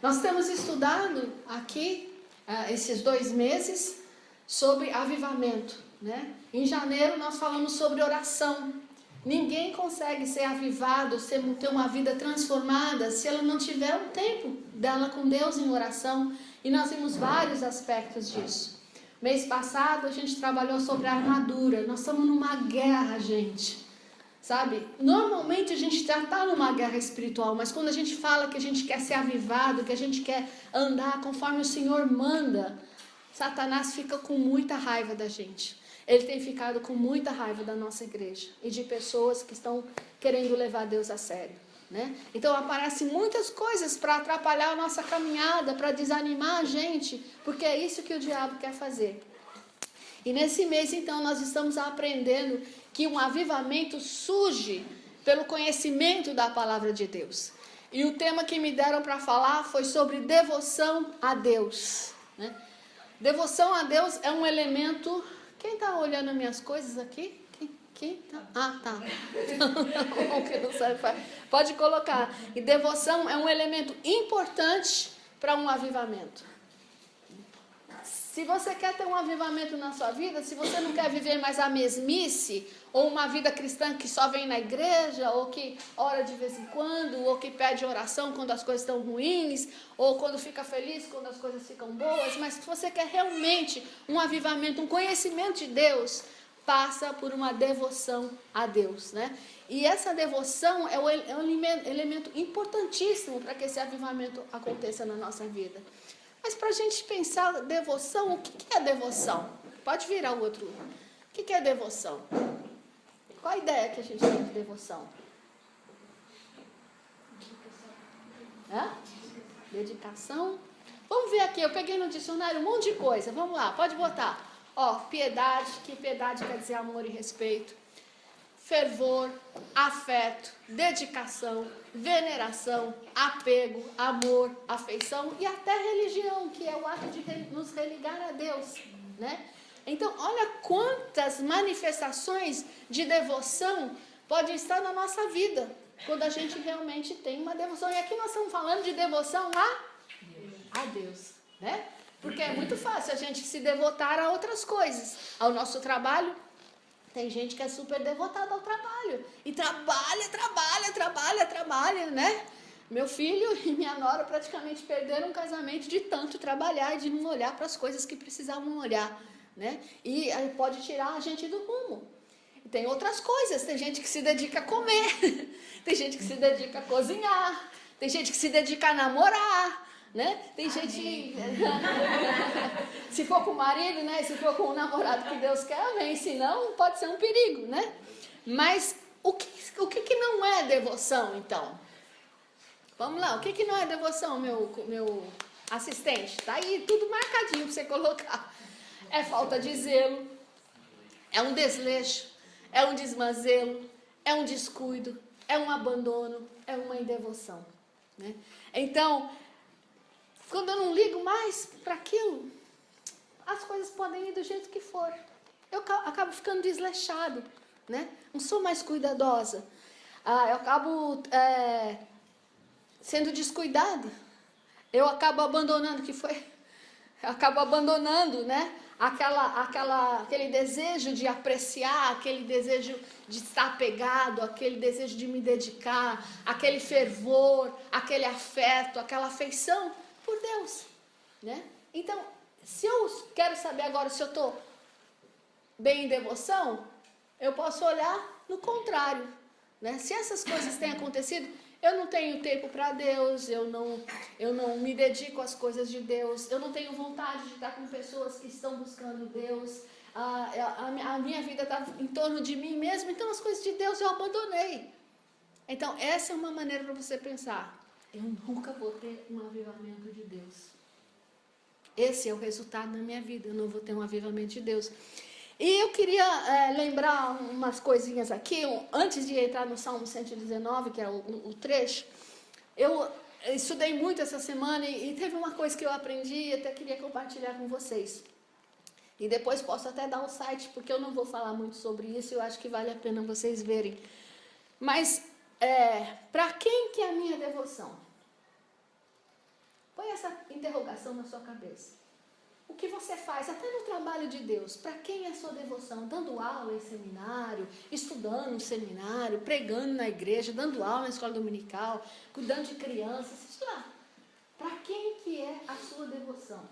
Nós temos estudado aqui, esses 2 meses, sobre avivamento, né? Em janeiro nós falamos sobre oração. Ninguém consegue ser avivado, ter uma vida transformada, se ela não tiver um tempo dela com Deus em oração. E nós vimos vários aspectos disso. Mês passado a gente trabalhou sobre a armadura. Nós estamos numa guerra, gente. Sabe? Normalmente a gente já está numa guerra espiritual, mas quando a gente fala que a gente quer ser avivado, que a gente quer andar conforme o Senhor manda, Satanás fica com muita raiva da gente. Ele tem ficado com muita raiva da nossa igreja e de pessoas que estão querendo levar Deus a sério, né? Então aparecem muitas coisas para atrapalhar a nossa caminhada, para desanimar a gente, porque é isso que o diabo quer fazer. E nesse mês, então, nós estamos aprendendo que um avivamento surge pelo conhecimento da palavra de Deus. E o tema que me deram para falar foi sobre devoção a Deus, né? Devoção a Deus é um elemento... Quem está olhando minhas coisas aqui? Quem tá? Ah, tá. Não sabe, pode colocar. E devoção é um elemento importante para um avivamento. Se você quer ter um avivamento na sua vida, se você não quer viver mais a mesmice, ou uma vida cristã que só vem na igreja, ou que ora de vez em quando, ou que pede oração quando as coisas estão ruins, ou quando fica feliz quando as coisas ficam boas, mas se você quer realmente um avivamento, um conhecimento de Deus, passa por uma devoção a Deus, né? E essa devoção é um elemento importantíssimo para que esse avivamento aconteça na nossa vida. Mas para a gente pensar devoção, o que é devoção? Pode virar o outro. O que é devoção? Qual a ideia que a gente tem de devoção? Dedicação. Vamos ver aqui, eu peguei no dicionário um monte de coisa. Vamos lá, pode botar. Piedade, que piedade quer dizer amor e respeito. Fervor, afeto, dedicação, veneração, apego, amor, afeição e até religião, que é o ato de nos religar a Deus, né? Então, olha quantas manifestações de devoção podem estar na nossa vida, quando a gente realmente tem uma devoção. E aqui nós estamos falando de devoção a Deus, né? Porque é muito fácil a gente se devotar a outras coisas, ao nosso trabalho. Tem gente que é super devotada ao trabalho. E trabalha, né? Meu filho e minha nora praticamente perderam um casamento de tanto trabalhar e de não olhar para as coisas que precisavam olhar, né? E aí pode tirar a gente do rumo. E tem outras coisas. Tem gente que se dedica a comer. Tem gente que se dedica a cozinhar. Tem gente que se dedica a namorar. Né? Tem gente, se for com o marido, né? Se for com o namorado que Deus quer, vem, senão pode ser um perigo, né? Mas o que não é devoção, então? Vamos lá, o que não é devoção, meu assistente? Tá aí tudo marcadinho para você colocar. É falta de zelo, é um desleixo, é um desmazelo, é um descuido, é um abandono, é uma indevoção, né? Então, quando eu não ligo mais para aquilo, as coisas podem ir do jeito que for. Eu acabo ficando desleixado, né? Não sou mais cuidadosa. Eu acabo sendo descuidada. Eu acabo abandonando, Eu acabo abandonando, né? Aquele desejo de apreciar, aquele desejo de estar pegado, aquele desejo de me dedicar, aquele fervor, aquele afeto, aquela afeição por Deus, né? Então, se eu quero saber agora se eu estou bem em devoção, eu posso olhar no contrário, né? Se essas coisas têm acontecido, eu não tenho tempo para Deus, eu não me dedico às coisas de Deus, eu não tenho vontade de estar com pessoas que estão buscando Deus, a minha vida está em torno de mim mesmo, então as coisas de Deus eu abandonei. Então, essa é uma maneira para você pensar. Eu nunca vou ter um avivamento de Deus. Esse é o resultado da minha vida. Eu não vou ter um avivamento de Deus. E eu queria lembrar umas coisinhas aqui. Antes de entrar no Salmo 119, que é o trecho, eu estudei muito essa semana e teve uma coisa que eu aprendi e até queria compartilhar com vocês. E depois posso até dar o site, porque eu não vou falar muito sobre isso. Eu acho que vale a pena vocês verem. Mas... para quem que é a minha devoção? Põe essa interrogação na sua cabeça. O que você faz, até no trabalho de Deus, para quem é a sua devoção? Dando aula em seminário, estudando no seminário, pregando na igreja, dando aula na escola dominical, cuidando de crianças, sei lá. Para quem que é a sua devoção?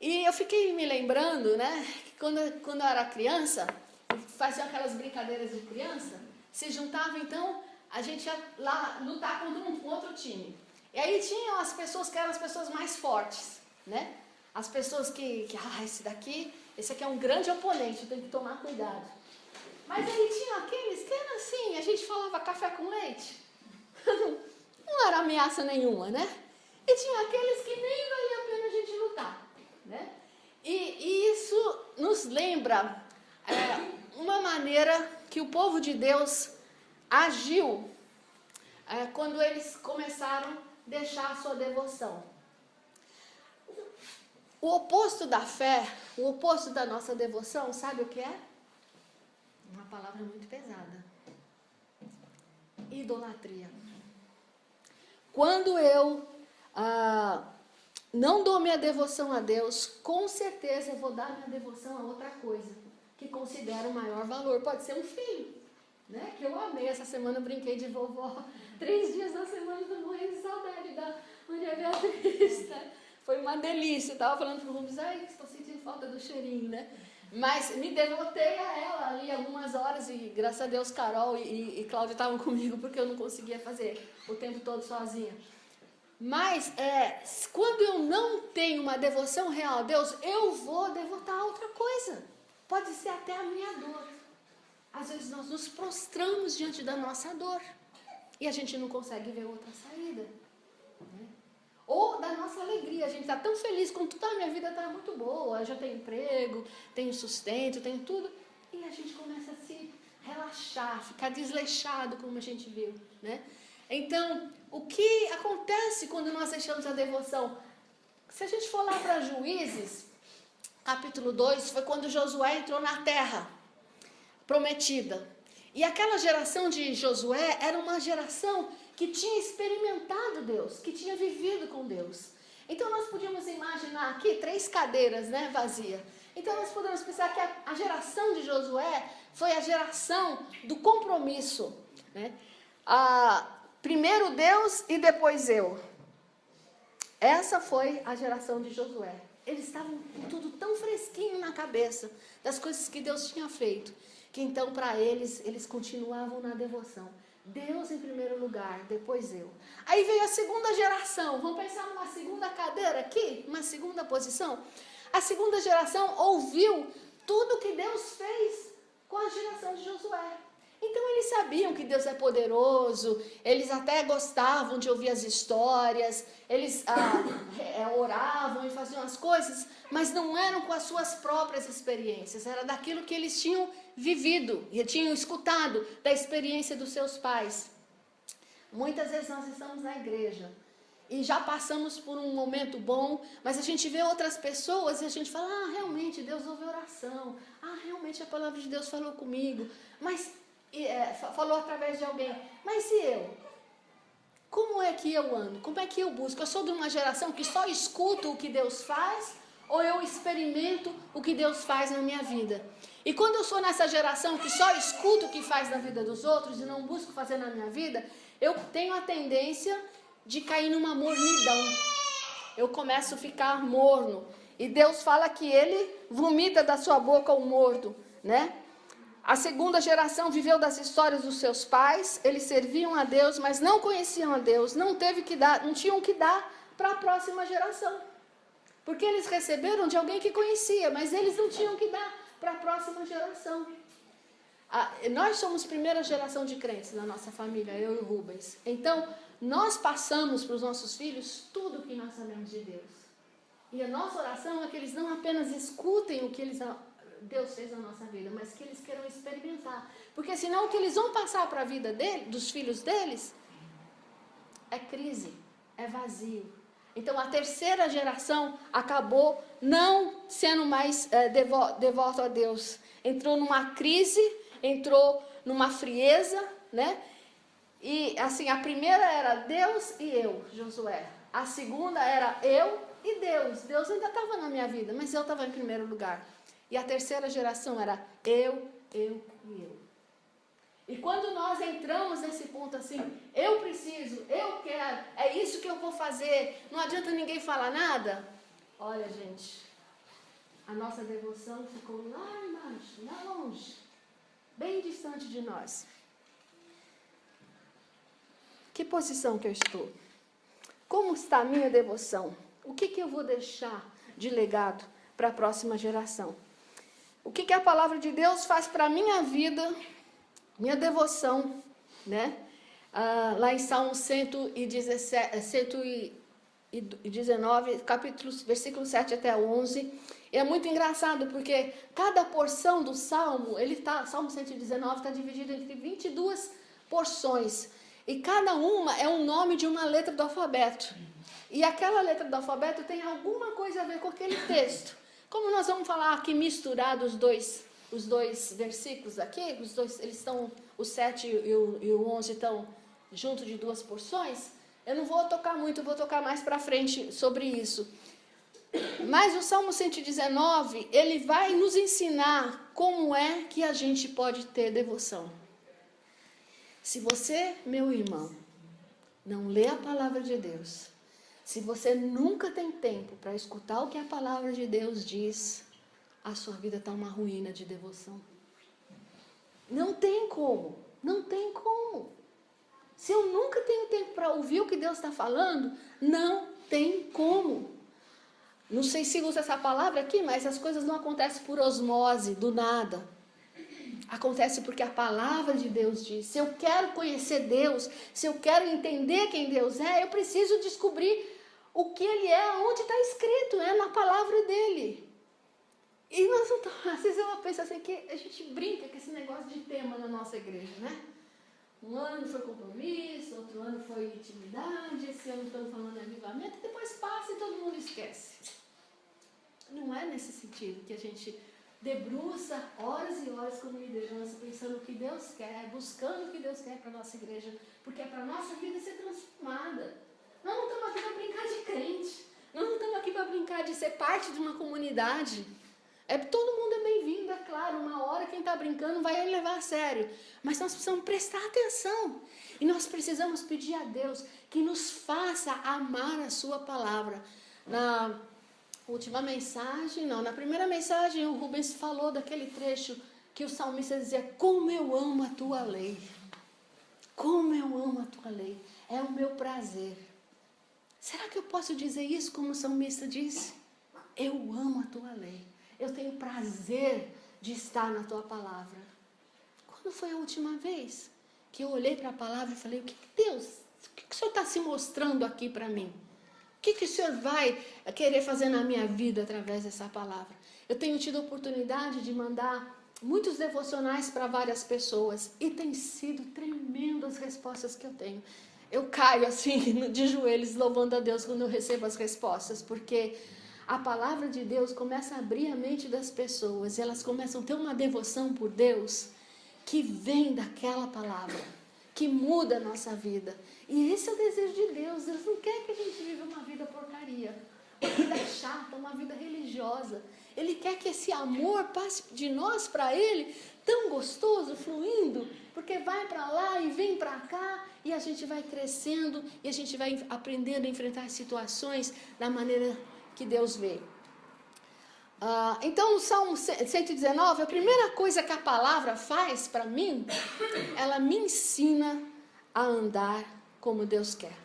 E eu fiquei me lembrando, né, que quando eu era criança, faziam aquelas brincadeiras de criança, se juntava então, a gente ia lá lutar contra um outro time. E aí tinham as pessoas que eram as pessoas mais fortes, né? As pessoas que esse aqui é um grande oponente, tem que tomar cuidado. Mas aí tinha aqueles que eram assim, a gente falava café com leite. Não era ameaça nenhuma, né? E tinha aqueles que nem valia a pena a gente lutar, né? E isso nos lembra uma maneira que o povo de Deus agiu quando eles começaram a deixar a sua devoção. O oposto da fé, o oposto da nossa devoção, sabe o que é? Uma palavra muito pesada. Idolatria. Quando eu não dou minha devoção a Deus, com certeza eu vou dar minha devoção a outra coisa, que considero o maior valor. Pode ser um filho, né? Que eu amei. Essa semana eu brinquei de vovó. 3 dias na semana eu tô morrendo de saudade da Maria Beatriz, né? Foi uma delícia. Eu estava falando para o Rubens, estou sentindo falta do cheirinho, né? Mas me devotei a ela ali algumas horas e graças a Deus Carol e Cláudia estavam comigo porque eu não conseguia fazer o tempo todo sozinha. Mas quando eu não tenho uma devoção real a Deus, eu vou devotar a outra coisa. Pode ser até a minha dor. Às vezes nós nos prostramos diante da nossa dor e a gente não consegue ver outra saída, né? Ou da nossa alegria, a gente está tão feliz com tudo, minha vida está muito boa, eu já tenho emprego, tenho sustento, tenho tudo, e a gente começa a se relaxar, ficar desleixado, como a gente viu, né? Então, o que acontece quando nós deixamos a devoção? Se a gente for lá para Juízes, capítulo 2, foi quando Josué entrou na terra prometida. E aquela geração de Josué era uma geração que tinha experimentado Deus, que tinha vivido com Deus. Então nós podíamos imaginar aqui 3 cadeiras, né, vazias. Então nós podemos pensar que a geração de Josué foi a geração do compromisso, né? Primeiro Deus e depois eu. Essa foi a geração de Josué. Eles estavam com tudo tão fresquinho na cabeça das coisas que Deus tinha feito, que então para eles continuavam na devoção. Deus em primeiro lugar, depois eu. Aí veio a segunda geração. Vamos pensar numa segunda cadeira aqui, uma segunda posição. A segunda geração ouviu tudo que Deus fez com a geração de Josué. Então eles sabiam que Deus é poderoso, eles até gostavam de ouvir as histórias, eles oravam e faziam as coisas, mas não eram com as suas próprias experiências, era daquilo que eles tinham vivido e tinham escutado da experiência dos seus pais. Muitas vezes nós estamos na igreja e já passamos por um momento bom, mas a gente vê outras pessoas e a gente fala, realmente Deus ouve oração, realmente a palavra de Deus falou comigo, mas falou através de alguém, mas e eu? Como é que eu ando? Como é que eu busco? Eu sou de uma geração que só escuto o que Deus faz ou eu experimento o que Deus faz na minha vida? E quando eu sou nessa geração que só escuto o que faz na vida dos outros e não busco fazer na minha vida, eu tenho a tendência de cair numa mornidão. Eu começo a ficar morno. E Deus fala que Ele vomita da sua boca o morto, né? A segunda geração viveu das histórias dos seus pais, eles serviam a Deus, mas não conheciam a Deus, não tinham que dar para a próxima geração. Porque eles receberam de alguém que conhecia, mas eles não tinham que dar para a próxima geração. Nós somos primeira geração de crentes na nossa família, eu e o Rubens. Então, nós passamos para os nossos filhos tudo o que nós sabemos de Deus. E a nossa oração é que eles não apenas escutem o que Deus fez na nossa vida, mas que eles queiram experimentar. Porque senão o que eles vão passar para a vida dos filhos deles é crise, é vazio. Então a terceira geração acabou não sendo mais devoto a Deus. Entrou numa crise, entrou numa frieza, né? E assim, a primeira era Deus e eu, Josué. A segunda era eu e Deus. Deus ainda estava na minha vida, mas eu estava em primeiro lugar. E a terceira geração era eu e eu. E quando nós entramos nesse ponto assim, eu preciso, eu quero, é isso que eu vou fazer, não adianta ninguém falar nada. Olha, gente, a nossa devoção ficou lá embaixo, lá longe, bem distante de nós. Que posição que eu estou? Como está a minha devoção? O que eu vou deixar de legado para a próxima geração? O que a palavra de Deus faz para a minha vida, minha devoção, né? Lá em Salmo 119, versículo 7 até 11. É muito engraçado, porque cada porção do Salmo, Salmo 119 está dividido entre 22 porções. E cada uma é um nome de uma letra do alfabeto. E aquela letra do alfabeto tem alguma coisa a ver com aquele texto. Como nós vamos falar aqui misturado os dois versículos aqui, eles estão, o 7 e o 11 estão junto de duas porções, eu não vou tocar muito, eu vou tocar mais para frente sobre isso. Mas o Salmo 119, ele vai nos ensinar como é que a gente pode ter devoção. Se você, meu irmão, não lê a palavra de Deus, se você nunca tem tempo para escutar o que a palavra de Deus diz, a sua vida está uma ruína de devoção. Não tem como, não tem como. Se eu nunca tenho tempo para ouvir o que Deus está falando, não tem como. Não sei se usa essa palavra aqui, mas as coisas não acontecem por osmose, do nada. Acontece porque a palavra de Deus diz. Se eu quero conhecer Deus, se eu quero entender quem Deus é, eu preciso descobrir o que Ele é, onde está escrito, é na palavra dEle. E nós não estamos, às vezes eu penso assim, que a gente brinca com esse negócio de tema na nossa igreja, né? Um ano foi compromisso, outro ano foi intimidade, esse ano estamos falando de avivamento, e depois passa e todo mundo esquece. Não é nesse sentido que a gente debruça horas e horas como liderança, pensando o que Deus quer, buscando o que Deus quer para a nossa igreja, porque é para a nossa vida ser transformada. Nós não estamos aqui para brincar de crente, nós não estamos aqui para brincar de ser parte de uma comunidade. Todo mundo é bem-vindo, é claro, uma hora quem está brincando vai levar a sério, mas nós precisamos prestar atenção, e nós precisamos pedir a Deus que nos faça amar a sua palavra. Na última mensagem, na primeira mensagem, o Rubens falou daquele trecho que o salmista dizia, como eu amo a tua lei, como eu amo a tua lei, é o meu prazer. Será que eu posso dizer isso como o salmista disse? Eu amo a tua lei. Eu tenho prazer de estar na tua palavra. Quando foi a última vez que eu olhei para a palavra e falei, Deus, o que o Senhor está se mostrando aqui para mim? O que o Senhor vai querer fazer na minha vida através dessa palavra? Eu tenho tido a oportunidade de mandar muitos devocionais para várias pessoas e tem sido tremendo as respostas que eu tenho. Eu caio assim de joelhos louvando a Deus quando eu recebo as respostas, porque a palavra de Deus começa a abrir a mente das pessoas e elas começam a ter uma devoção por Deus que vem daquela palavra, que muda a nossa vida. E esse é o desejo de Deus. Deus não quer que a gente viva uma vida porcaria, uma vida chata, uma vida religiosa. Ele quer que esse amor passe de nós para Ele, tão gostoso, fluindo, porque vai para lá e vem para cá, e a gente vai crescendo, e a gente vai aprendendo a enfrentar situações da maneira que Deus vê. Então, no Salmo 119, a primeira coisa que a palavra faz para mim, ela me ensina a andar como Deus quer.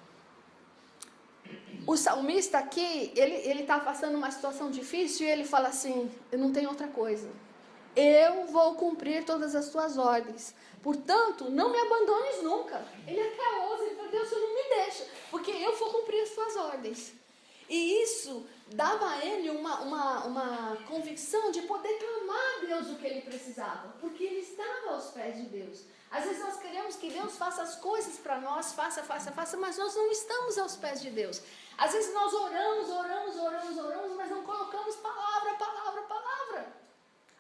O salmista aqui, ele está passando uma situação difícil e ele fala assim, eu não tenho outra coisa. Eu vou cumprir todas as tuas ordens. Portanto, não me abandones nunca. Ele até ousa, ele fala, Deus, você não me deixa, porque eu vou cumprir as tuas ordens. E isso dava a ele uma convicção de poder clamar a Deus o que ele precisava, porque ele estava aos pés de Deus. Às vezes nós queremos que Deus faça as coisas para nós, faça, mas nós não estamos aos pés de Deus. Às vezes nós oramos, mas não colocamos palavra.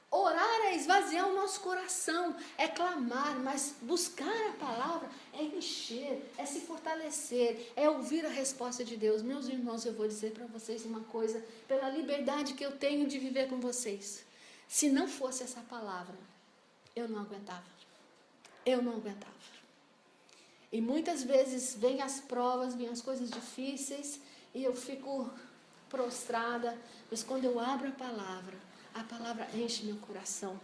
Orar é esvaziar o nosso coração, é clamar, mas buscar a palavra é encher, é se fortalecer, é ouvir a resposta de Deus. Meus irmãos, eu vou dizer para vocês uma coisa, pela liberdade que eu tenho de viver com vocês. Se não fosse essa palavra, eu não aguentava. Eu não aguentava. E muitas vezes vêm as provas, vêm as coisas difíceis, e eu fico prostrada, mas quando eu abro a palavra enche meu coração.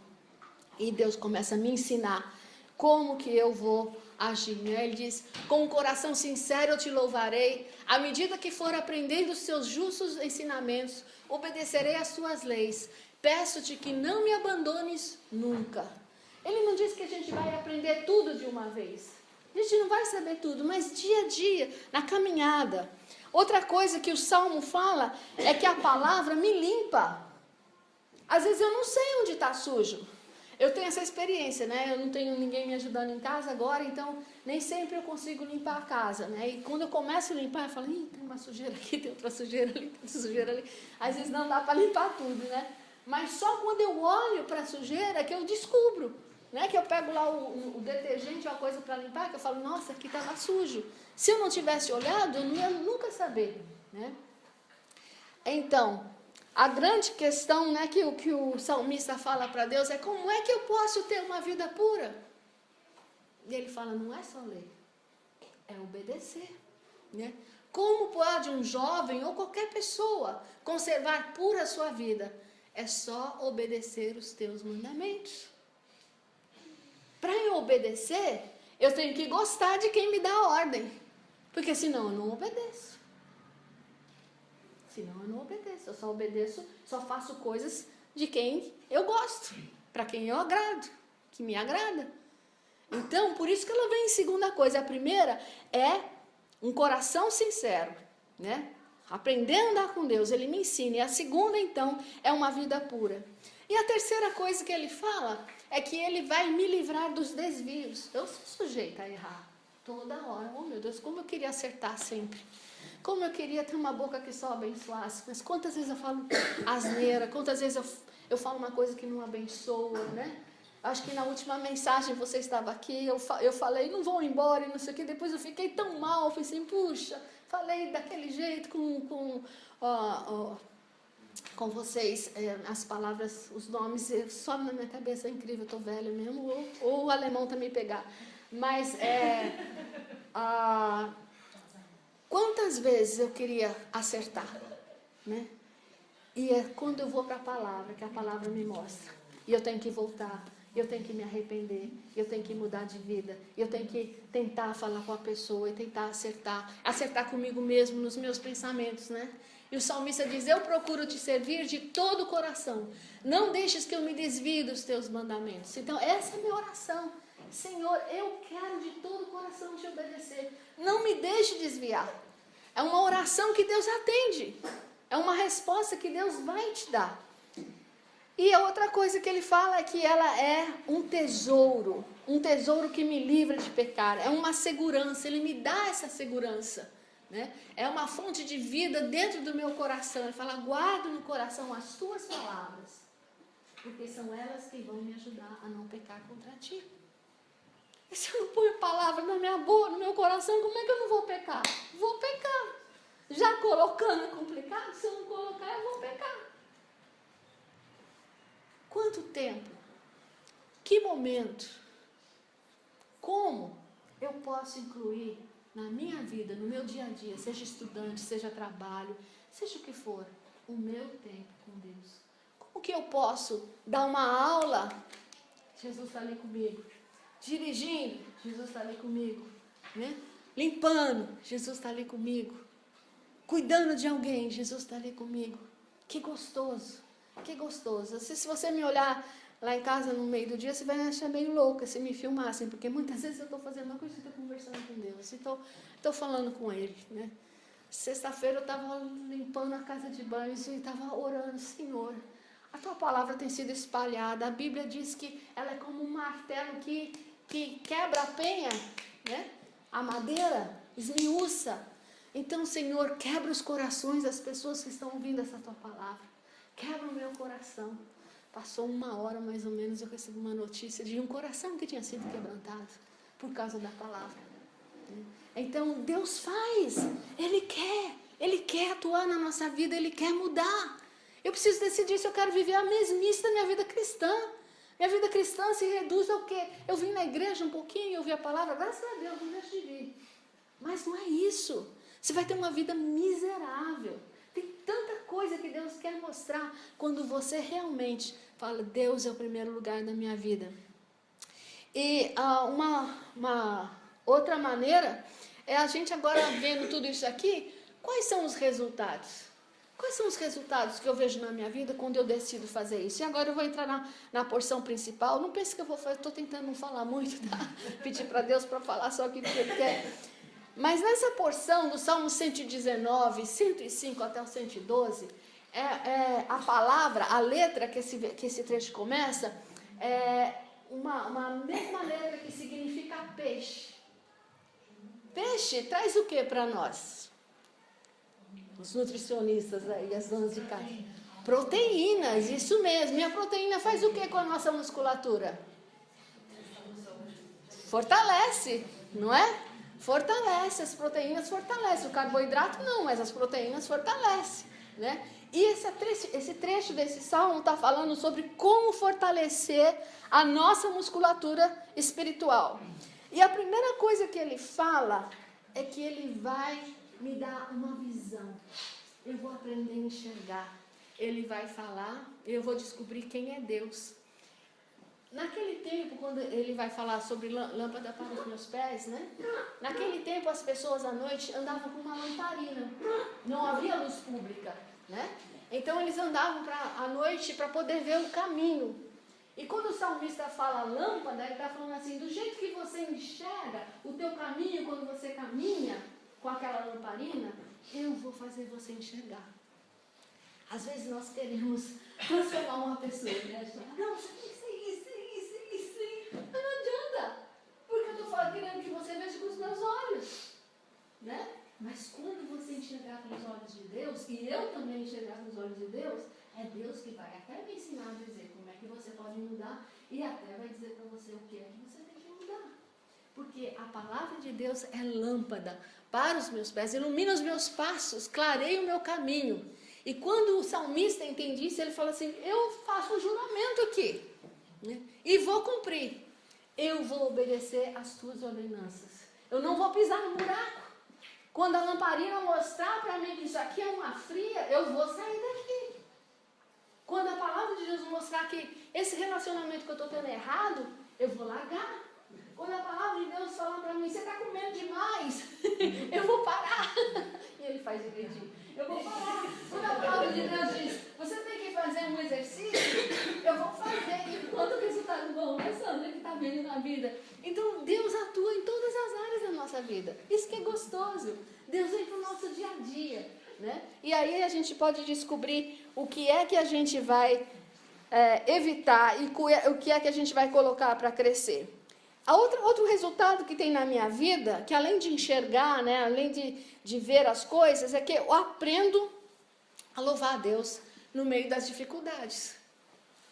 E Deus começa a me ensinar como que eu vou agir. Né? Ele diz, com um coração sincero eu te louvarei, à medida que for aprendendo os seus justos ensinamentos, obedecerei às suas leis. Peço-te que não me abandones nunca. Ele não diz que a gente vai aprender tudo de uma vez. A gente não vai saber tudo, mas dia a dia, na caminhada. Outra coisa que o Salmo fala é que a palavra me limpa. Às vezes eu não sei onde está sujo. Eu tenho essa experiência, né? Eu não tenho ninguém me ajudando em casa agora, então nem sempre eu consigo limpar a casa, né? E quando eu começo a limpar, eu falo, tem uma sujeira aqui, tem outra sujeira ali, tem outra sujeira ali. Às vezes não dá para limpar tudo, né? Mas só quando eu olho para a sujeira que eu descubro, né? Que eu pego lá o detergente ou a coisa para limpar, que eu falo, nossa, aqui estava sujo. Se eu não tivesse olhado, eu não ia nunca saber, né? Então, a grande questão, né, que o salmista fala para Deus é como é que eu posso ter uma vida pura? E ele fala, não é só ler, é obedecer, né? Como pode um jovem ou qualquer pessoa conservar pura a sua vida? É só obedecer os teus mandamentos. Para eu obedecer, eu tenho que gostar de quem me dá a ordem, porque senão eu não obedeço. Senão eu não obedeço, eu só obedeço, só faço coisas de quem eu gosto, para quem eu agrado, que me agrada. Então, por isso que ela vem em segunda coisa. A primeira é um coração sincero, né? Aprender a andar com Deus, ele me ensina. E a segunda, então, é uma vida pura. E a terceira coisa que ele fala é que ele vai me livrar dos desvios. Eu sou sujeita a errar toda hora. Oh, meu Deus, como eu queria acertar sempre. Como eu queria ter uma boca que só abençoasse. Mas quantas vezes eu falo asneira, quantas vezes eu falo uma coisa que não abençoa, né? Acho que na última mensagem você estava aqui, eu falei, não vão embora e não sei o que. Depois eu fiquei tão mal, falei assim, puxa, falei daquele jeito com vocês, as palavras, os nomes, só na minha cabeça é incrível, eu estou velha mesmo, ou o alemão também pegar. Mas, quantas vezes eu queria acertar, né? E é quando eu vou para a palavra, que a palavra me mostra. E eu tenho que voltar, eu tenho que me arrepender, eu tenho que mudar de vida, eu tenho que tentar falar com a pessoa e tentar acertar comigo mesmo nos meus pensamentos, né? E o salmista diz, eu procuro te servir de todo o coração, não deixes que eu me desvie dos teus mandamentos. Então essa é a minha oração. Senhor, eu quero de todo o coração te obedecer, não me deixe desviar. É uma oração que Deus atende, é uma resposta que Deus vai te dar. E a outra coisa que ele fala é que ela é um tesouro que me livra de pecar, é uma segurança, ele me dá essa segurança, né? É uma fonte de vida dentro do meu coração. Ele fala, guardo no coração as tuas palavras, porque são elas que vão me ajudar a não pecar contra ti. E se eu não ponho palavra na minha boca, no meu coração, como é que eu não vou pecar? Vou pecar. Já colocando é complicado, se eu não colocar, eu vou pecar. Quanto tempo? Que momento? Como eu posso incluir na minha vida, no meu dia a dia, seja estudante, seja trabalho, seja o que for, o meu tempo com Deus? Como que eu posso dar uma aula? Jesus está ali comigo. Dirigindo, Jesus está ali comigo, né? Limpando, Jesus está ali comigo. Cuidando de alguém, Jesus está ali comigo. Que gostoso, que gostoso. Se você me olhar lá em casa no meio do dia, você vai achar meio louca se me filmassem, porque muitas vezes eu estou fazendo uma coisa e estou conversando com Deus, estou falando com Ele, né? Sexta-feira eu estava limpando a casa de banho e estava orando, Senhor, a tua palavra tem sido espalhada. A Bíblia diz que ela é como um martelo que quebra a penha, né? A madeira, esmiuça. Então, Senhor, quebra os corações das pessoas que estão ouvindo essa tua palavra. Quebra o meu coração. Passou 1 hora mais ou menos, eu recebi uma notícia de um coração que tinha sido quebrantado por causa da palavra. Então Deus faz, Ele quer atuar na nossa vida, Ele quer mudar. Eu preciso decidir se eu quero viver a mesmice da minha vida cristã. Minha vida cristã se reduz ao quê? Eu vim na igreja um pouquinho, eu ouvi a palavra, graças a Deus, não deixo de vir. Mas não é isso. Você vai ter uma vida miserável. Tem tanta coisa que Deus quer mostrar quando você realmente fala, Deus é o primeiro lugar da minha vida. E uma outra maneira é a gente agora vendo tudo isso aqui, quais são os resultados? Quais são os resultados que eu vejo na minha vida quando eu decido fazer isso? E agora eu vou entrar na porção principal. Não pense que eu vou fazer, estou tentando não falar muito, tá? Pedir para Deus para falar só aquilo que Ele quer. Mas nessa porção do Salmo 119, 105 até o 112, a palavra, a letra que esse trecho começa, é uma mesma letra que significa peixe. Peixe traz o que para nós? Os nutricionistas aí, as donas de casa. Proteínas, isso mesmo. E a proteína faz o que com a nossa musculatura? Fortalece, não é? Fortalece, as proteínas fortalecem. O carboidrato não, mas as proteínas fortalecem, né? E esse trecho desse salmo está falando sobre como fortalecer a nossa musculatura espiritual. E a primeira coisa que ele fala é que ele vai me dar uma visão. Eu vou aprender a enxergar. Ele vai falar, eu vou descobrir quem é Deus. Naquele tempo, quando ele vai falar sobre lâmpada para os meus pés, né? Naquele tempo as pessoas à noite andavam com uma lamparina. Não havia luz pública, né? Então eles andavam à noite para poder ver o caminho. E quando o salmista fala lâmpada, ele está falando assim, do jeito que você enxerga o teu caminho quando você caminha com aquela lamparina, eu vou fazer você enxergar. Às vezes nós queremos transformar uma pessoa, né? Não, você tem que ser isso. Mas não adianta, porque eu estou querendo que você veja com os meus olhos, né? Mas quando você enxergar com os olhos de Deus, e eu também enxergar com os olhos de Deus, é Deus que vai até me ensinar a dizer como é que você pode mudar e até vai dizer para você o que é que você tem que mudar. Porque a palavra de Deus é lâmpada para os meus pés, ilumina os meus passos, clareia o meu caminho. E quando o salmista entende isso, ele fala assim, eu faço um juramento aqui, né? E vou cumprir. Eu vou obedecer às tuas ordenanças. Eu não vou pisar no buraco. Quando a lamparina mostrar para mim que isso aqui é uma fria, eu vou sair daqui. Quando a palavra de Deus mostrar que esse relacionamento que eu estou tendo é errado, eu vou largar. Quando a palavra de Deus falar para mim, você está comendo demais, eu vou parar. E ele faz direitinho. Eu vou parar. Quando a palavra de Deus diz, você tem que fazer um exercício, eu vou fazer. E quanto resultado bom, é Sandra que está vendo na vida. Então Deus atua em todas as áreas da nossa vida. Isso que é gostoso. Deus vem para o nosso dia a dia, né? E aí a gente pode descobrir o que é que a gente vai evitar e o que é que a gente vai colocar para crescer. Outro resultado que tem na minha vida, que além de enxergar, né, além de ver as coisas, é que eu aprendo a louvar a Deus no meio das dificuldades,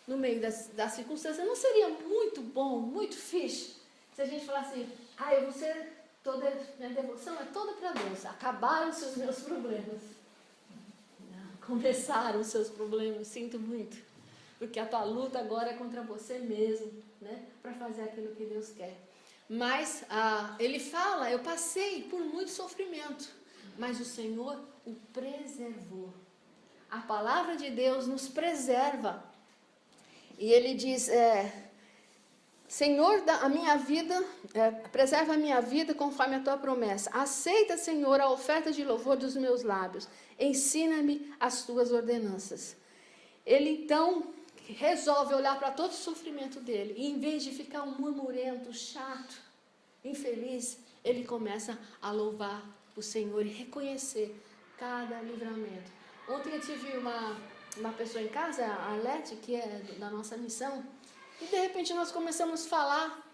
no meio das circunstâncias. Não seria muito bom, muito fixe, se a gente falasse assim, eu vou ser toda, minha devoção é toda para Deus, acabaram-se os meus problemas. Não, começaram os seus problemas, sinto muito. Porque a tua luta agora é contra você mesmo, né? Para fazer aquilo que Deus quer. Mas ele fala, eu passei por muito sofrimento, mas o Senhor o preservou. A palavra de Deus nos preserva. E ele diz, Senhor, a minha vida, preserva a minha vida conforme a tua promessa. Aceita, Senhor, a oferta de louvor dos meus lábios. Ensina-me as tuas ordenanças. Ele então resolve olhar para todo o sofrimento dele. E em vez de ficar um murmurento, chato, infeliz, ele começa a louvar o Senhor e reconhecer cada livramento. Ontem eu tive uma pessoa em casa, a Leti, que é da nossa missão, e de repente nós começamos a falar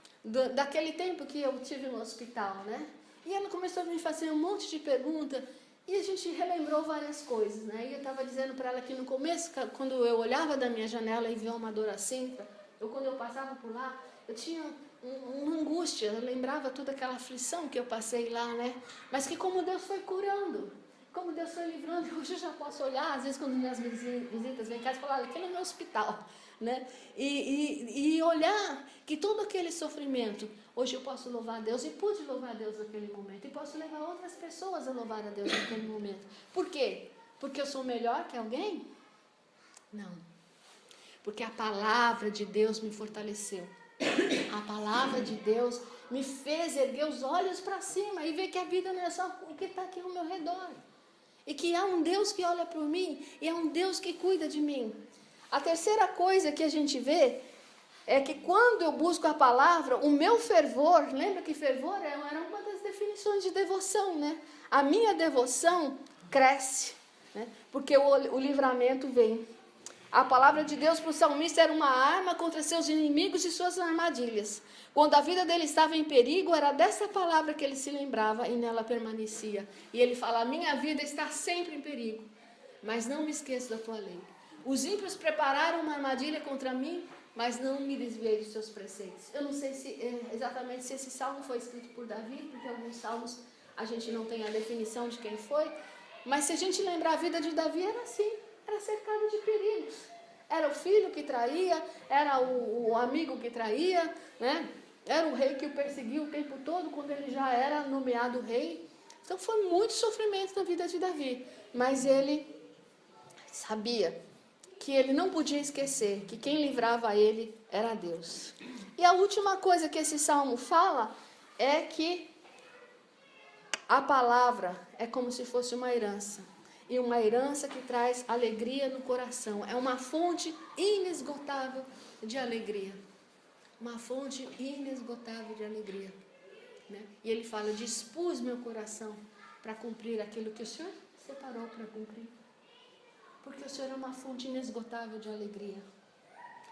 daquele tempo que eu tive no hospital, né? E ela começou a me fazer um monte de perguntas. E a gente relembrou várias coisas, né? E eu estava dizendo para ela que no começo, quando eu olhava da minha janela e via uma amadora Sintra, quando eu passava por lá, eu tinha uma angústia, eu lembrava toda aquela aflição que eu passei lá, né? Mas que como Deus foi curando, como Deus foi livrando, hoje eu já posso olhar, às vezes quando minhas visitas vêm em casa, e falar, aquele é o meu hospital, né? E olhar que todo aquele sofrimento, hoje eu posso louvar a Deus, e pude louvar a Deus naquele momento, e posso levar outras pessoas a louvar a Deus naquele momento. Por quê? Porque eu sou melhor que alguém? Não. Porque a palavra de Deus me fortaleceu. A palavra de Deus me fez erguer os olhos para cima e ver que a vida não é só o que está aqui ao meu redor. E que há um Deus que olha por mim e há um Deus que cuida de mim. A terceira coisa que a gente vê é que quando eu busco a palavra, o meu fervor, lembra que fervor era uma das definições de devoção, né? A minha devoção cresce, né? Porque o livramento vem. A palavra de Deus para o salmista era uma arma contra seus inimigos e suas armadilhas. Quando a vida dele estava em perigo, era dessa palavra que ele se lembrava e nela permanecia. E ele fala, a minha vida está sempre em perigo, mas não me esqueço da tua lei. Os ímpios prepararam uma armadilha contra mim, mas não me desviei dos seus preceitos. Eu não sei exatamente se esse salmo foi escrito por Davi, porque alguns salmos a gente não tem a definição de quem foi, mas se a gente lembrar a vida de Davi, era assim. Era cercado de perigos. Era o filho que traía, era o amigo que traía, né? Era o rei que o perseguia o tempo todo, quando ele já era nomeado rei. Então foi muito sofrimento na vida de Davi. Mas ele sabia que ele não podia esquecer que quem livrava ele era Deus. E a última coisa que esse salmo fala é que a palavra é como se fosse uma herança. E uma herança que traz alegria no coração. É uma fonte inesgotável de alegria. Uma fonte inesgotável de alegria. Né? E ele fala, dispus meu coração para cumprir aquilo que o Senhor separou para cumprir. Porque o Senhor é uma fonte inesgotável de alegria.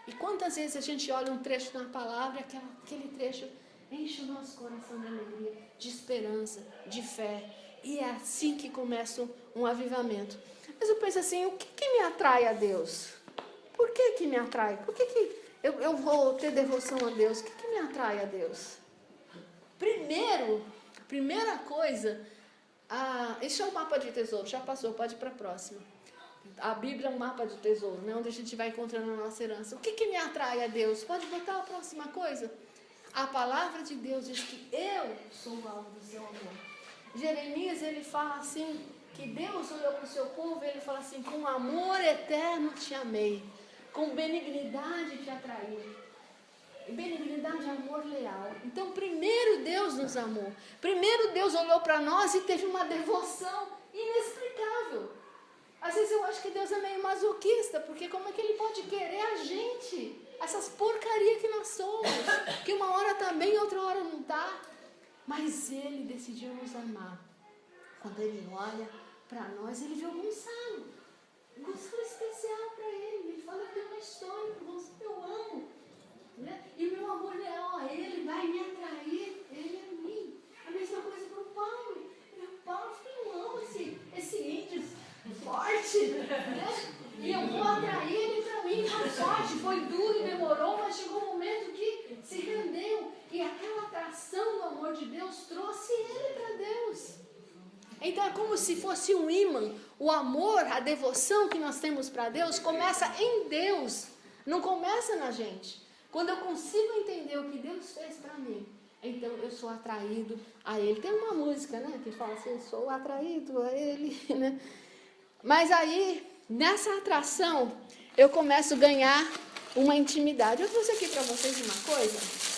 E quantas vezes a gente olha um trecho na palavra, aquele trecho enche o nosso coração de alegria, de esperança, de fé. E é assim que começa um avivamento. Mas eu penso assim, o que me atrai a Deus? Por que me atrai? Por que eu vou ter devoção a Deus? O que me atrai a Deus? Primeira coisa, esse é o mapa de tesouro, já passou, pode ir para a próxima. A Bíblia é um mapa de tesouro, né, onde a gente vai encontrando a nossa herança. O que me atrai a Deus? Pode botar a próxima coisa? A palavra de Deus diz que eu sou o alvo do seu amor. Jeremias, ele fala assim, que Deus olhou para o seu povo e ele fala assim, com amor eterno te amei, com benignidade te atraí. Benignidade é amor leal. Então, primeiro Deus nos amou. Primeiro Deus olhou para nós e teve uma devoção inexplicável. Às vezes eu acho que Deus é meio masoquista, porque como é que Ele pode querer a gente? Essas porcarias que nós somos, que uma hora está bem, outra hora não está. Mas Ele decidiu nos amar. Quando Ele olha para nós, Ele vê o Gonçalo. Um Gonçalo especial para Ele. Ele fala que tem uma história para você, eu amo. Né? E o meu amor leal a Ele vai me atrair, Ele a mim. A mesma coisa para o Paulo. Paulo, eu amo esse índio forte. Né? E eu vou atrair ele para mim, não forte. Foi duro e demorou, mas chegou um momento que se rendeu. E aquela atração do amor de Deus trouxe ele para Deus. Então é como se fosse um ímã. O amor, a devoção que nós temos para Deus começa em Deus, não começa na gente. Quando eu consigo entender o que Deus fez para mim, então eu sou atraído a Ele. Tem uma música, né, que fala assim, eu sou atraído a Ele, né? Mas aí, nessa atração, eu começo a ganhar uma intimidade. Eu trouxe aqui para vocês uma coisa.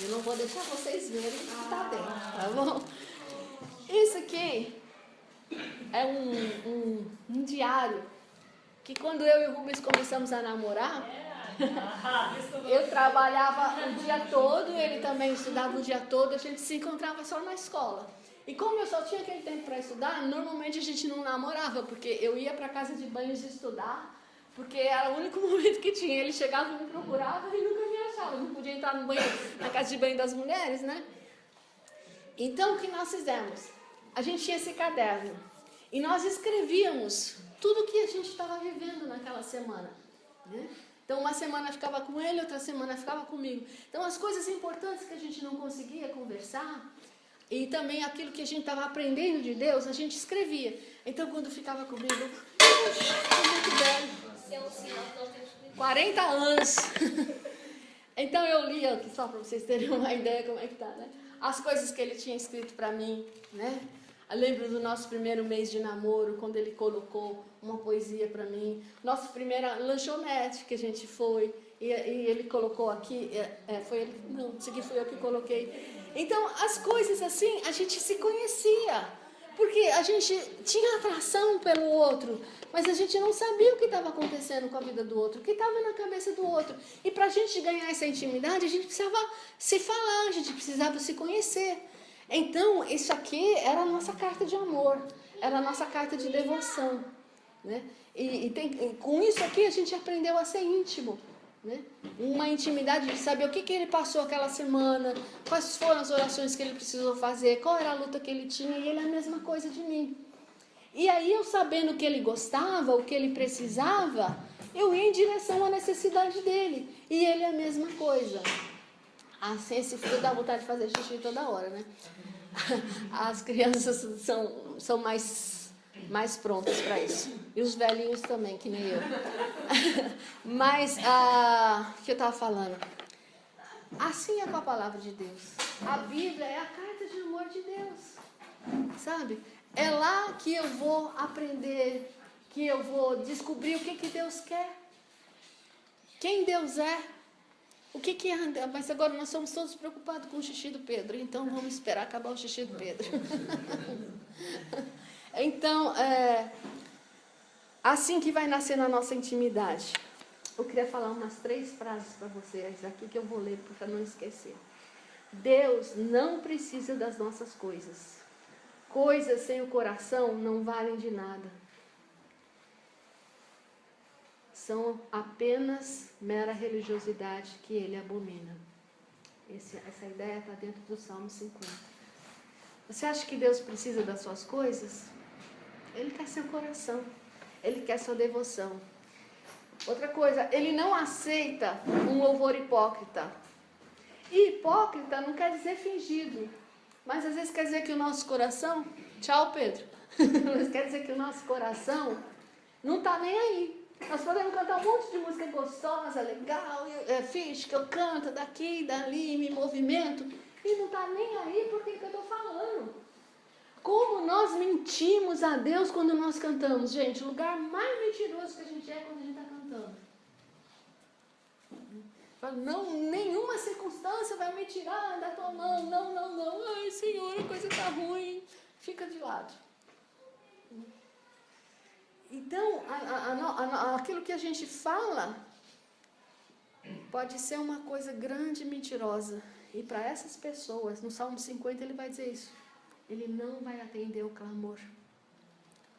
Eu não vou deixar vocês verem o que está dentro, tá bom? Isso aqui é um diário que quando eu e o Rubens começamos a namorar, eu trabalhava o dia todo, ele também estudava o dia todo, a gente se encontrava só na escola. E como eu só tinha aquele tempo para estudar, normalmente a gente não namorava, porque eu ia para a casa de banhos estudar, porque era o único momento que tinha. Ele chegava e me procurava e nunca me achava, não podia entrar no banho, na casa de banho das mulheres, né? Então o que nós fizemos? a gente tinha esse caderno. E nós escrevíamos tudo que a gente estava vivendo naquela semana, né? Então, uma semana ficava com ele, outra semana ficava comigo. Então, as coisas importantes que a gente não conseguia conversar, e também aquilo que a gente estava aprendendo de Deus, a gente escrevia. Então, quando ficava comigo, muito velho. 40 anos. Então, eu lia aqui, só para vocês terem uma ideia como é que tá, né? As coisas que ele tinha escrito para mim, né? Eu lembro do nosso primeiro mês de namoro, quando ele colocou uma poesia para mim. Nossa primeira lanchonete que a gente foi, e ele colocou aqui, foi ele, não, isso aqui foi eu que coloquei. Então, as coisas assim, a gente se conhecia, porque a gente tinha atração pelo outro, mas a gente não sabia o que estava acontecendo com a vida do outro, o que estava na cabeça do outro. E para a gente ganhar essa intimidade, a gente precisava se falar, a gente precisava se conhecer. Então, isso aqui era a nossa carta de amor, era a nossa carta de devoção, né? Com isso aqui a gente aprendeu a ser íntimo, né? Uma intimidade de saber o que ele passou aquela semana, quais foram as orações que ele precisou fazer, qual era a luta que ele tinha, e ele é a mesma coisa de mim. E aí eu sabendo o que ele gostava, o que ele precisava, eu ia em direção à necessidade dele, e ele é a mesma coisa. Assim, esse filho dá vontade de fazer xixi toda hora, né? As crianças são mais prontas para isso. E os velhinhos também, que nem eu. Mas, o que eu estava falando? Assim é com a palavra de Deus. A Bíblia é a carta de amor de Deus. Sabe? É lá que eu vou aprender, que eu vou descobrir o que Deus quer. Quem Deus é. O que é? Mas agora nós somos todos preocupados com o xixi do Pedro, então vamos esperar acabar o xixi do Pedro. Então, assim que vai nascer na nossa intimidade. Eu queria falar umas 3 frases para vocês aqui que eu vou ler para não esquecer. Deus não precisa das nossas coisas. Coisas sem o coração não valem de nada. São apenas mera religiosidade que ele abomina. Essa ideia está dentro do Salmo 50. Você acha que Deus precisa das suas coisas? Ele quer seu coração. Ele quer sua devoção. Outra coisa, ele não aceita um louvor hipócrita. E hipócrita não quer dizer fingido. Mas às vezes quer dizer que o nosso coração... Tchau, Pedro. Mas quer dizer que o nosso coração não está nem aí. Nós podemos cantar um monte de música gostosa, legal, fixe, que eu canto daqui, dali, me movimento, e não está nem aí por que eu estou falando. Como nós mentimos a Deus quando nós cantamos, gente, o lugar mais mentiroso que a gente é quando a gente está cantando. Não, nenhuma circunstância vai me tirar da tua mão, não, ai Senhor, a coisa está ruim, fica de lado. Então, aquilo que a gente fala pode ser uma coisa grande e mentirosa. E para essas pessoas, no Salmo 50 ele vai dizer isso. Ele não vai atender o clamor.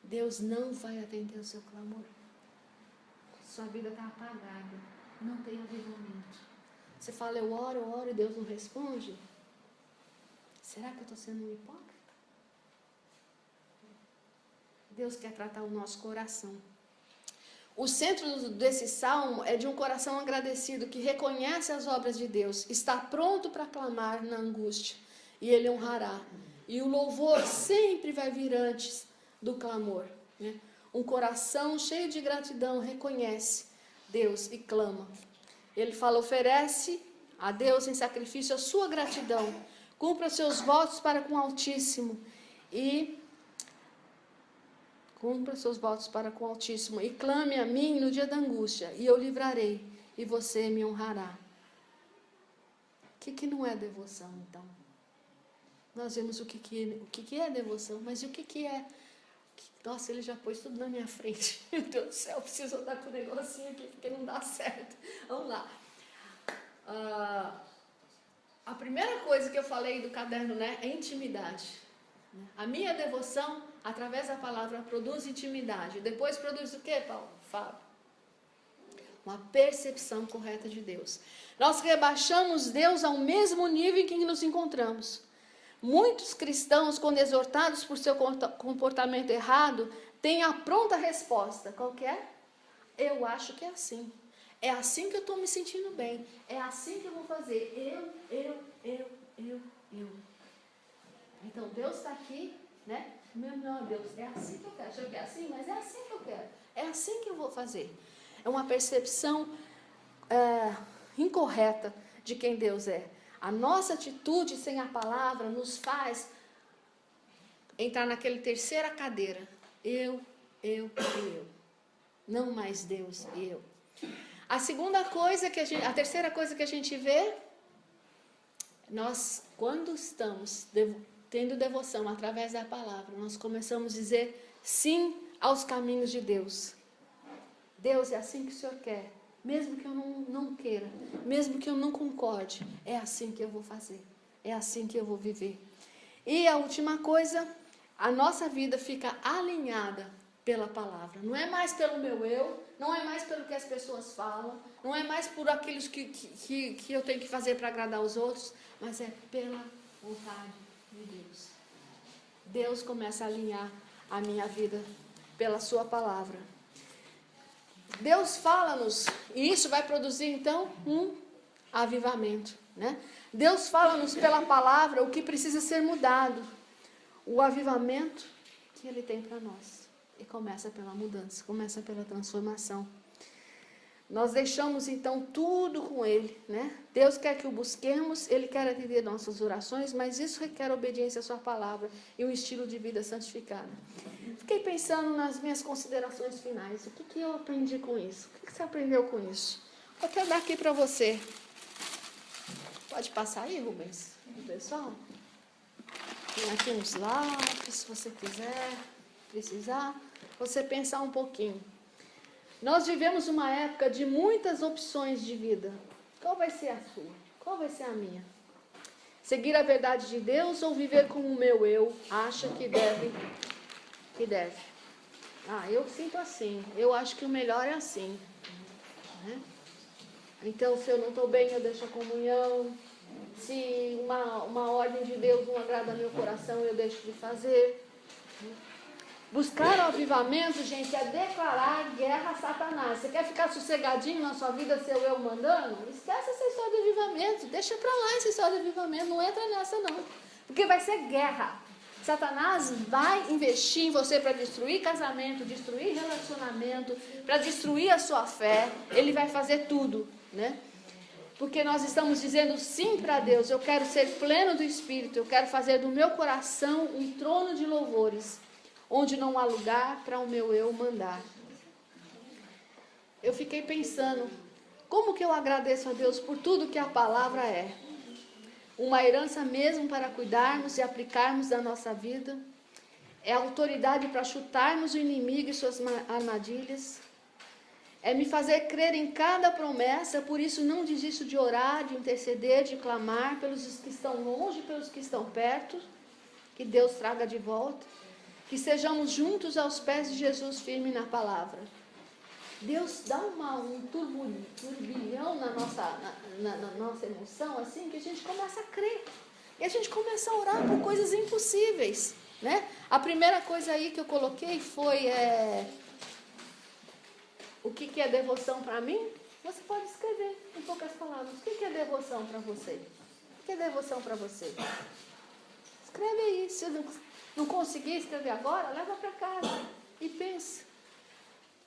Deus não vai atender o seu clamor. Sua vida está apagada. Não tem avivamento. Você fala, eu oro e Deus não responde. Será que eu estou sendo um hipócrita? Deus quer tratar o nosso coração. O centro desse salmo é de um coração agradecido que reconhece as obras de Deus, está pronto para clamar na angústia e ele honrará. E o louvor sempre vai vir antes do clamor, né? Um coração cheio de gratidão reconhece Deus e clama. Ele fala, oferece a Deus em sacrifício a sua gratidão, cumpra seus votos para com o Altíssimo e clame a mim no dia da angústia, e eu livrarei, e você me honrará. O que não é devoção, então? Nós vemos o que é devoção, mas e o que é? Nossa, ele já pôs tudo na minha frente. Meu Deus do céu, eu preciso andar com o negocinho aqui, porque não dá certo. Vamos lá. A primeira coisa que eu falei do caderno, né, é intimidade. A minha devoção, através da palavra, produz intimidade. Depois produz o quê, Paulo? Fábio? Uma percepção correta de Deus. Nós rebaixamos Deus ao mesmo nível em que nos encontramos. Muitos cristãos, quando exortados por seu comportamento errado, têm a pronta resposta. Qual que é? Eu acho que é assim. É assim que eu estou me sentindo bem. É assim que eu vou fazer. Eu. Então, Deus está aqui, né? Não, Deus, é assim que eu quero. Eu quero assim, mas é assim que eu quero. É assim que eu vou fazer. É uma percepção incorreta de quem Deus é. A nossa atitude sem a palavra nos faz entrar naquela terceira cadeira. Eu. Não mais Deus, eu. A terceira coisa que a gente vê, nós, quando estamos tendo devoção através da palavra, nós começamos a dizer sim aos caminhos de Deus. Deus, é assim que o Senhor quer. Mesmo que eu não queira, mesmo que eu não concorde, é assim que eu vou fazer. É assim que eu vou viver. E a última coisa, a nossa vida fica alinhada pela palavra. Não é mais pelo meu eu, não é mais pelo que as pessoas falam, não é mais por aquilo que eu tenho que fazer para agradar os outros, mas é pela vontade de Deus. Deus começa a alinhar a minha vida pela sua palavra. Deus fala-nos, e isso vai produzir então um avivamento, né? Deus fala-nos pela palavra o que precisa ser mudado, o avivamento que Ele tem para nós. E começa pela mudança, começa pela transformação. Nós deixamos então tudo com Ele, né? Deus quer que o busquemos, Ele quer atender nossas orações, mas isso requer obediência à sua palavra e um estilo de vida santificado. Fiquei pensando nas minhas considerações finais. O que eu aprendi com isso? O que você aprendeu com isso? Vou até dar aqui para você. Pode passar aí, Rubens? O pessoal? Tem aqui uns lápis, se você precisar, você pensar um pouquinho. Nós vivemos uma época de muitas opções de vida. Qual vai ser a sua? Qual vai ser a minha? Seguir a verdade de Deus ou viver como o meu eu acha que deve? Eu sinto assim. Eu acho que o melhor é assim. Né? Então, se eu não estou bem, eu deixo a comunhão. Se uma ordem de Deus não agrada meu coração, eu deixo de fazer. Buscar o avivamento, gente, é declarar guerra a Satanás. Você quer ficar sossegadinho na sua vida, seu eu mandando? Esquece essa história de avivamento. Deixa pra lá essa história de avivamento. Não entra nessa, não. Porque vai ser guerra. Satanás vai investir em você para destruir casamento, destruir relacionamento, para destruir a sua fé. Ele vai fazer tudo, né? Porque nós estamos dizendo sim para Deus. Eu quero ser pleno do Espírito. Eu quero fazer do meu coração um trono de louvores, onde não há lugar para o meu eu mandar. Eu fiquei pensando, como que eu agradeço a Deus por tudo que a palavra é? Uma herança mesmo para cuidarmos e aplicarmos na nossa vida. É autoridade para chutarmos o inimigo e suas armadilhas. É me fazer crer em cada promessa, por isso não desisto de orar, de interceder, de clamar pelos que estão longe, pelos que estão perto, que Deus traga de volta, que sejamos juntos aos pés de Jesus, firme na palavra. Deus dá um turbilhão na nossa emoção, assim, que a gente começa a crer. E a gente começa a orar por coisas impossíveis, né? A primeira coisa aí que eu coloquei foi... O que é devoção para mim? Você pode escrever em poucas palavras. O que é devoção para você? O que é devoção para você? Escreve aí. Se não conseguir escrever agora, leva para casa e pensa.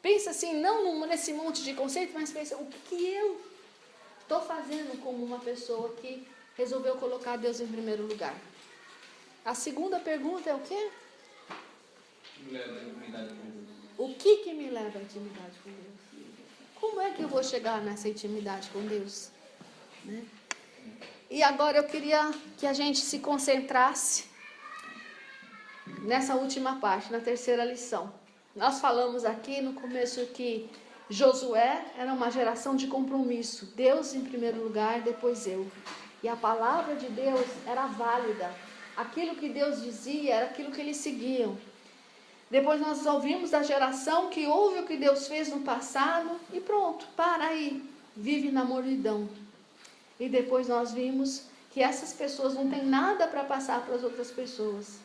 Pensa assim, não nesse monte de conceito, mas pensa, o que eu estou fazendo como uma pessoa que resolveu colocar Deus em primeiro lugar? A segunda pergunta é o quê? Me leva à intimidade com Deus. O que me leva à intimidade com Deus? Como é que eu vou chegar nessa intimidade com Deus? Né? E agora eu queria que a gente se concentrasse nessa última parte, na terceira lição. Nós falamos aqui no começo que Josué era uma geração de compromisso. Deus em primeiro lugar, depois eu. E a palavra de Deus era válida. Aquilo que Deus dizia era aquilo que eles seguiam. Depois nós ouvimos da geração que ouve o que Deus fez no passado e pronto, para aí, vive na mornidão. E depois nós vimos que essas pessoas não têm nada para passar para as outras pessoas.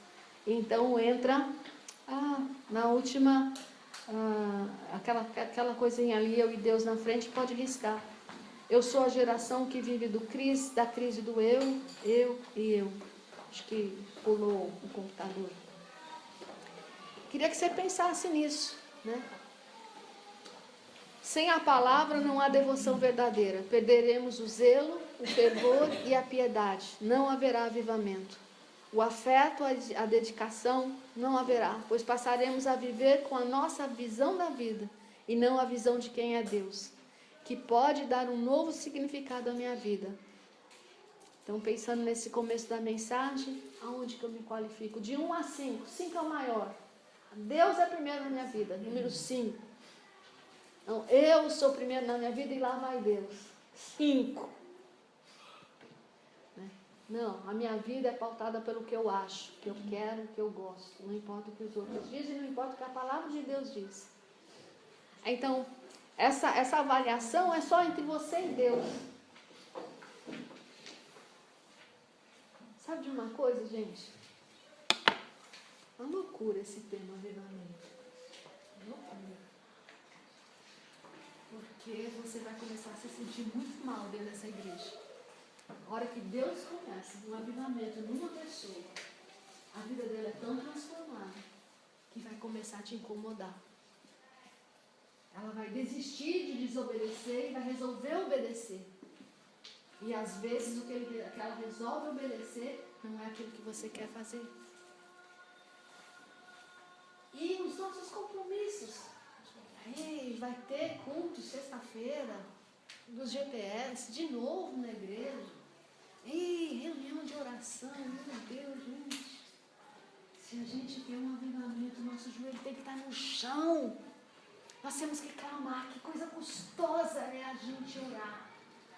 Então entra na última, aquela coisinha ali, eu e Deus na frente, pode riscar. Eu sou a geração que vive da crise do eu e eu. Acho que pulou o computador. Queria que você pensasse nisso, né? Sem a palavra não há devoção verdadeira. Perderemos o zelo, o fervor e a piedade. Não haverá avivamento. O afeto, a dedicação não haverá, pois passaremos a viver com a nossa visão da vida e não a visão de quem é Deus, que pode dar um novo significado à minha vida. Então, pensando nesse começo da mensagem, aonde que eu me qualifico? De 1 a 5. 5 é o maior. Deus é primeiro na minha vida. Número 5. Então, eu sou primeiro na minha vida e lá vai Deus. 5. Não, a minha vida é pautada pelo que eu acho, que eu quero, que eu gosto. Não importa o que os outros dizem, não importa o que a palavra de Deus diz. Então, essa avaliação é só entre você e Deus. Sabe de uma coisa, gente? É uma loucura esse tema, avivamento. Loucura. Porque você vai começar a se sentir muito mal dentro dessa igreja. A hora que Deus começa um avivamento numa pessoa, a vida dela é tão transformada que vai começar a te incomodar. Ela vai desistir de desobedecer e vai resolver obedecer. E às vezes o que ela resolve obedecer não é aquilo que você quer fazer. E os nossos compromissos. Ei, vai ter culto sexta-feira dos GPS de novo na igreja. Ei, reunião de oração, meu Deus, gente. Se a gente quer um avivamento, nosso joelho tem que estar no chão. Nós temos que clamar. Que coisa custosa é a gente orar.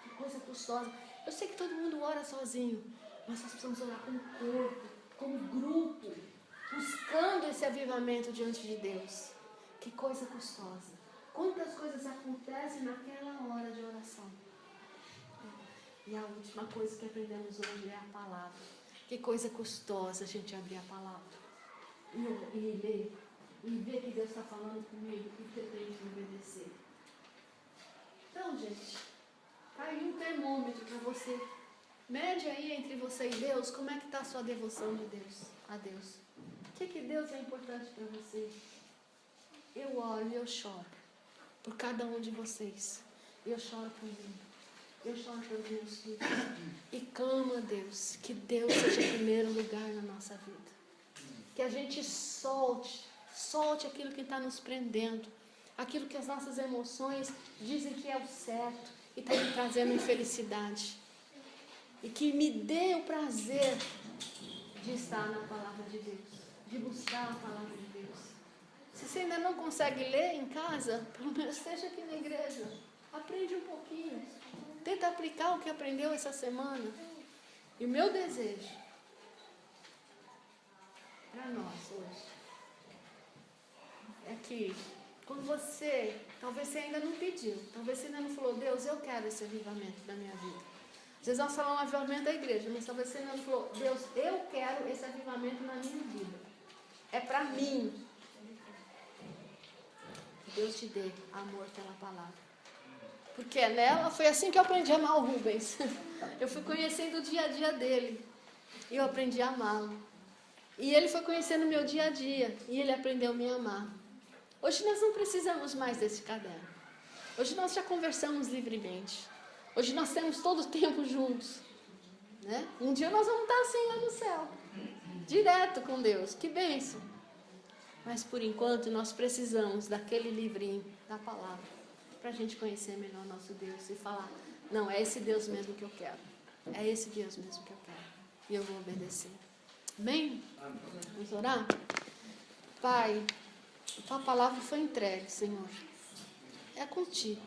Que coisa custosa. Eu sei que todo mundo ora sozinho, mas nós precisamos orar como corpo, como grupo, buscando esse avivamento diante de Deus. Que coisa custosa. Quantas coisas acontecem naquela hora de oração. E a última coisa que aprendemos hoje é a palavra. Que coisa custosa a gente abrir a palavra. E ler. E ver que Deus está falando comigo e ter tempo de obedecer. Então, gente, tá aí um termômetro para você. Mede aí entre você e Deus, como é que está a sua devoção de Deus, a Deus. O que Deus é importante para você? Eu oro e eu choro por cada um de vocês. Eu choro por mim. Eu choro pelos meus filhos. E clamo a Deus, que Deus seja em primeiro lugar na nossa vida. Que a gente solte aquilo que está nos prendendo. Aquilo que as nossas emoções dizem que é o certo e está me trazendo infelicidade. E que me dê o prazer de estar na palavra de Deus. De buscar a palavra de Deus. Se você ainda não consegue ler em casa, pelo menos esteja aqui na igreja. Aprende um pouquinho. Tenta aplicar o que aprendeu essa semana. E o meu desejo para nós hoje é que quando você, talvez você ainda não pediu, talvez você ainda não falou, Deus, eu quero esse avivamento da minha vida. Às vezes nós falamos avivamento da igreja, mas talvez você ainda não falou, Deus, eu quero esse avivamento na minha vida. É para mim. Deus te dê amor pela palavra. Porque nela foi assim que eu aprendi a amar o Rubens. Eu fui conhecendo o dia a dia dele. E eu aprendi a amá-lo. E ele foi conhecendo o meu dia a dia. E ele aprendeu a me amar. Hoje nós não precisamos mais desse caderno. Hoje nós já conversamos livremente. Hoje nós temos todo o tempo juntos. Né? Um dia nós vamos estar assim lá no céu. Direto com Deus. Que bênção. Mas por enquanto nós precisamos daquele livrinho, da palavra. Para a gente conhecer melhor nosso Deus e falar, não, é esse Deus mesmo que eu quero. É esse Deus mesmo que eu quero. E eu vou obedecer. Amém? Vamos orar? Pai, a tua palavra foi entregue, Senhor. É contigo.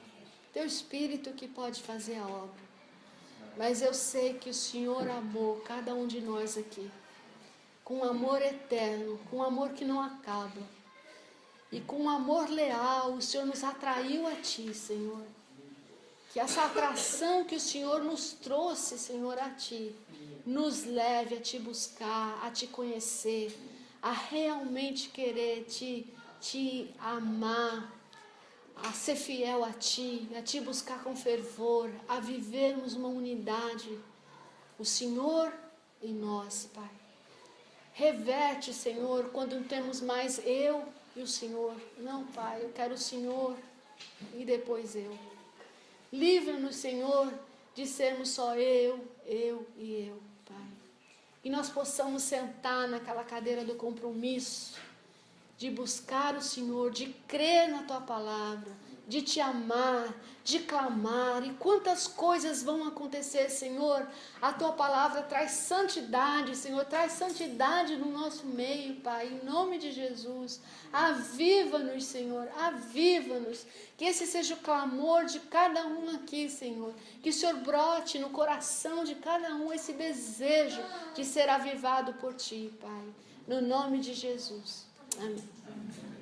Teu Espírito que pode fazer a obra. Mas eu sei que o Senhor amou cada um de nós aqui. Com amor eterno, com amor que não acaba. E com amor leal, o Senhor nos atraiu a Ti, Senhor. Que essa atração que o Senhor nos trouxe, Senhor, a Ti, nos leve a te buscar, a te conhecer, a realmente querer te amar, a ser fiel a te buscar com fervor, a vivermos uma unidade, o Senhor e nós, Pai. Reverte, Senhor, quando não temos mais eu e o Senhor. Não, Pai, eu quero o Senhor e depois eu. Livra-nos, Senhor, de sermos só eu e eu, Pai. Que nós possamos sentar naquela cadeira do compromisso, de buscar o Senhor, de crer na Tua palavra, de Te amar, de clamar. E quantas coisas vão acontecer, Senhor. A Tua palavra traz santidade, Senhor, traz santidade no nosso meio, Pai, em nome de Jesus. Aviva-nos, Senhor, aviva-nos. Que esse seja o clamor de cada um aqui, Senhor. Que o Senhor brote no coração de cada um esse desejo de ser avivado por Ti, Pai. No nome de Jesus. Amém.